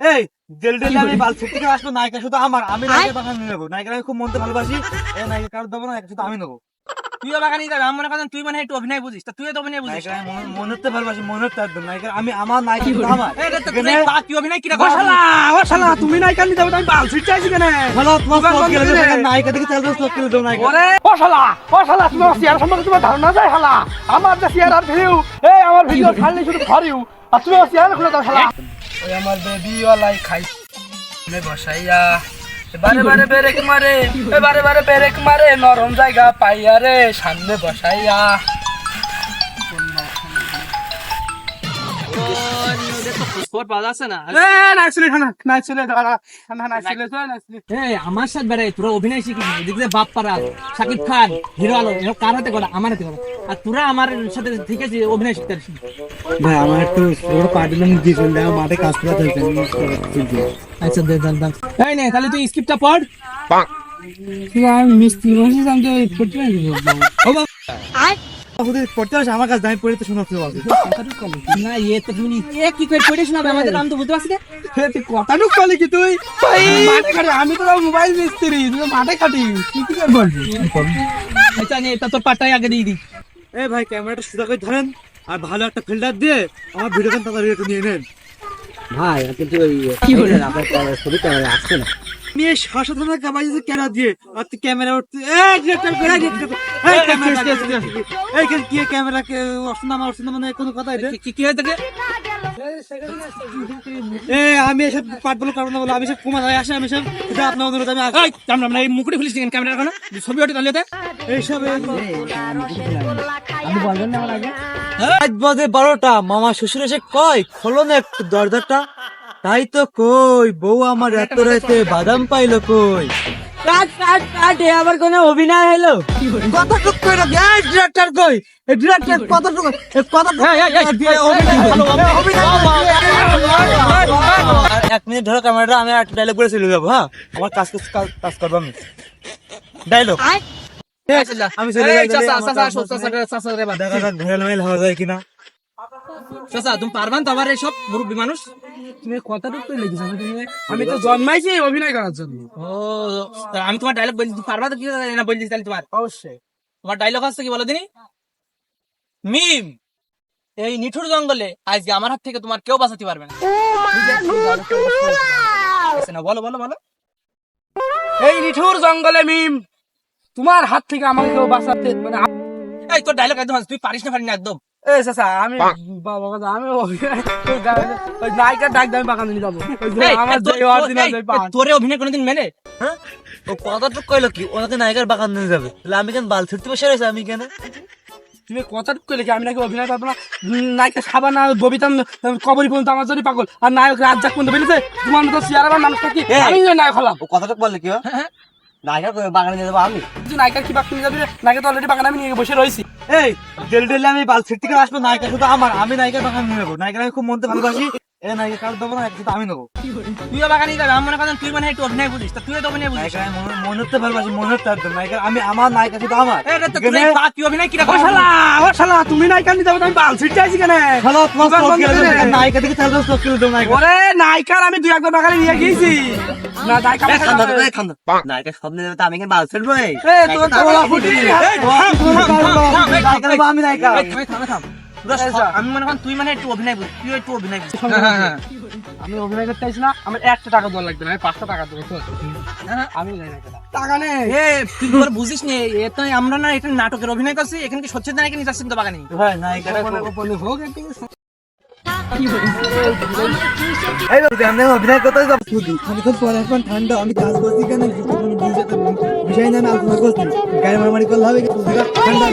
এই ডেলি আমি বালছেট থেকে আসবো, নায়িকা শুধু আমার, আমি নায়িকা বাগান নেবো। নায়িকা আমি খুব মনতে ভালোবাসি, এই নায়িকা কারোর দেবো না, নায়িকা শুধু আমি নেবো। তুইও বাগানি যাবে, আমি মনে করেন তুই মানে একটু অভিনয় বুঝিস, তা তুইও তো অভিনয় বুঝিস। নায়িকা আমি মনতে ভালোবাসি, মনতে একদম নায়িকা আমি, আমার নায়িকা শুধু আমার। এই রে, তো তুই তুই অভিনয় কিরা ও শালা তুমি নায়িকা নিতে যাবে, আমি বালছিট চাইছি কেন? ভালো তোমার সব গেলে নায়িকা থেকে চাল সব গেলে দাও নায়িকা। ও শালা তুমি আমার চেহারা সম্পর্কে তোমার ধারণা যায় শালা? আমার যে চেহারার ভিউ, এই আমার ভিডিও খালি শুধু ফরিউ, আর তুমি আমার চেহারা খুলে দাও শালা। ওই আমার বেবি ওয়ালাই খাই মে বসাইয়া বারে বারে ব্রেক মারে, বারে বারে ব্রেক মারে, নরম জায়গা পাইয়া রে সামনে বসাইয়া। আমার সাথে বেড়াই তোরা অভিনয় শিখিস, এদিকে বাপ পাড়া শাকিব খান হিরো আলো, কার হাতে করা? আমার হাতে করা। আর তোরা আমার সাথে ঠিক আছে অভিনয় শিখতে আসিস। ভাই আমার একটু পার্টি নাম দিয়ে চলে মাঠে কাজ করা হয়েছে। আচ্ছা দে দান দান। এই নে তাহলে তুই স্ক্রিপ্টটা পড়। আমি মিস্ত্রি বসে আমি পড়তে পড়তে আসে আমার কাছে, আমি পড়ে তো শোনাচ্ছি। না এ তো তুমি কি করে পড়ে শোনাবে আমাদের? আমি তো বুঝতে পারছি না। কথাটুক বলি কি তুই? মাঠে খাটি, আমি তো মোবাইল মিস্ত্রি, তুই মাঠে খাটি, তুই কি করে বলবি? আচ্ছা নে এটা তোর পাটাই আগে দিয়ে দি। এই ভাই ক্যামেরাটা সোজা করে ধরেন, আর ভালো একটা ফিল্টার দিয়ে আমার ভিডিওটা তাড়াতাড়ি একটু নিয়ে নেন ভাই। কিন্তু কি হলো আপনার ছবি ক্যামেরা আসছে না। আমি এই সাধারণ ক্যামেরা ক্যামেরা দিয়ে আর তুই ক্যামেরা উঠতে এই ডিরেক্টর করে এই ক্যামেরা এই কি ক্যামেরা কে অসুন্দর আমার অসুন্দর মানে কোনো কথা এটা কি হয়ে থাকে? এই আমি এসব পাট বলে কারণ না বলে আমি সব কুমার হয়ে আসে, আমি সব এটা আপনার অনুরোধ আমি এই আমরা এই মুকুটে খুলিস কেন ক্যামেরা এখন? ছবি ওঠে তাহলে এই সব আমি বলবেন না আমার আগে 12টা মামা শ্বশুর এসে কয় খোলো না একটু দরজাটা, তাই তো কই বউ আমার এত রাতে বাদাম পাইলো কই। আবার কোন অভিনয় হলো? কতটুক কই না ডিরেক্টর কই, এই ডিরেক্টর কতটুক এক মিনিট ধরো ক্যামেরাটা, আমি একটা ডায়লগ বলে চলে যাবো। হ্যাঁ আমার কাজ করবো আমি ডায়লগ। আমি চলে যাই, দেখা যাক ঘেরাল হওয়া যায় কিনা। চাচা তুমি পারবান তো? আবার এইসব মুরব্বী মানুষ তুমি কথাটুক তো লেগেছ, আমি তো জন্মাইছি অভিনয় করার জন্য। ও আমি তোমার ডায়লগ বলছি, তুমি পারবা তো? কি না বলছি তাহলে তোমার অবশ্যই তোমার ডায়লগ আছে কি বলো দিনি? মিম, এই নিঠুর জঙ্গলে আজকে আমার হাত থেকে তোমার কেউ বাঁচাতে পারবে না। না বলো বলো বলো। এই নিঠুর জঙ্গলে মিম, তোমার হাত থেকে আমাকে কেউ বাঁচাতে মানে এই তোর ডায়লগ একদম তুই পারিস না, পারি না একদম। এই চাচা আমি বাবা কথা আমি ওই নায়িকার ডাক দামি বাগান নিয়ে যাবো। আমার যে অরিজিনাল তোরে অভিনয় কোনোদিন মেনে? হ্যাঁ ও কথাটুক কইলো কি ওনাকে নায়িকার বাগান নিয়ে যাবে, তাহলে আমি কেন বাল ছিড়তে বসে রয়েছে? আমি কেন? তুমি কথাটুক কইলে কি আমি নাকি অভিনয় পাবো না? নায়িকা সাবানা ববিতা কবরী পর্যন্ত আমার জন্য পাগল, আর নায়ক রাজ্জাক পর্যন্ত বেরিয়েছে। তোমার মতো চেয়ার মানুষটা কি আমি নায়ক হলাম? ও কথাটুক বললে কি নায়িকার বাগানে নিয়ে যাবো আমি? নায়িকার কি বাক নিয়ে যাবি? নায়িকা তো অলরেডি বাগানে আমি নিয়ে বসে রয়েছি। এই ডেলি আমি বাল ছিড়তে থেকে আসবো, নায়িকা শুধু আমার, আমি নায়িকার বাগান নিয়ে নেবো। নায়িকা আমি খুব মনতে ভালোবাসি, এই নায়িকা কারোর দেবো না, নায়িকা শুধু আমি নেবো। তুইও বাগানি যাবে, আমি মনে করেন তুই মানে একটু অভিনয় বুঝিস, তা তুইও তো অভিনয় বুঝিস। নায়িকা আমি মনতে ভালোবাসি, মনতে একদম নায়িকা আমি, আমার নায়িকা শুধু আমার। এই রে, তো তুই অভিনয় কিরা ও শালা তুমি নায়িকা নিতে যাবে, আমি বাল ছিড়তে আইছি কেন? হ্যালো তোমার সব গেলে নায়িকা থেকে চাল সব গেলে দাও নায়িকা। ওরে নায়িকার আমি দুই একবার বাগানে নিয়ে গিয়েছি না, নায়িকা নায়িকা সব নিয়ে যাবে, আমি কেন বাল ছিড়বো? এই তোর তোলা ফুটি আমি নায়িকা। আমি মনে করেন তুই মানে একটু অভিনয় বুঝিস, তুই একটু অভিনয় বুঝিস। আমি অভিনয় করতে চাইছি না, আমার 1টা টাকা দেওয়া লাগবে না, আমি 5টা টাকা দেবো। আমি টাকা নেই। তুই তোর বুঝিস নি, এটা আমরা না এটা নাটকের অভিনয় করছি, এখানে কি সত্যি নাকি নিয়ে যাচ্ছি তো বাগানি? ভাই নায়িকাটা হোক আমি অভিনয় করতে যাবো শুধু, খানিক্ষণ পরে এখন ঠান্ডা, আমি কাজ করছি কেন বিষয় না আলোচনা করছি, গাড়ি মারামারি করলে হবে ঠান্ডা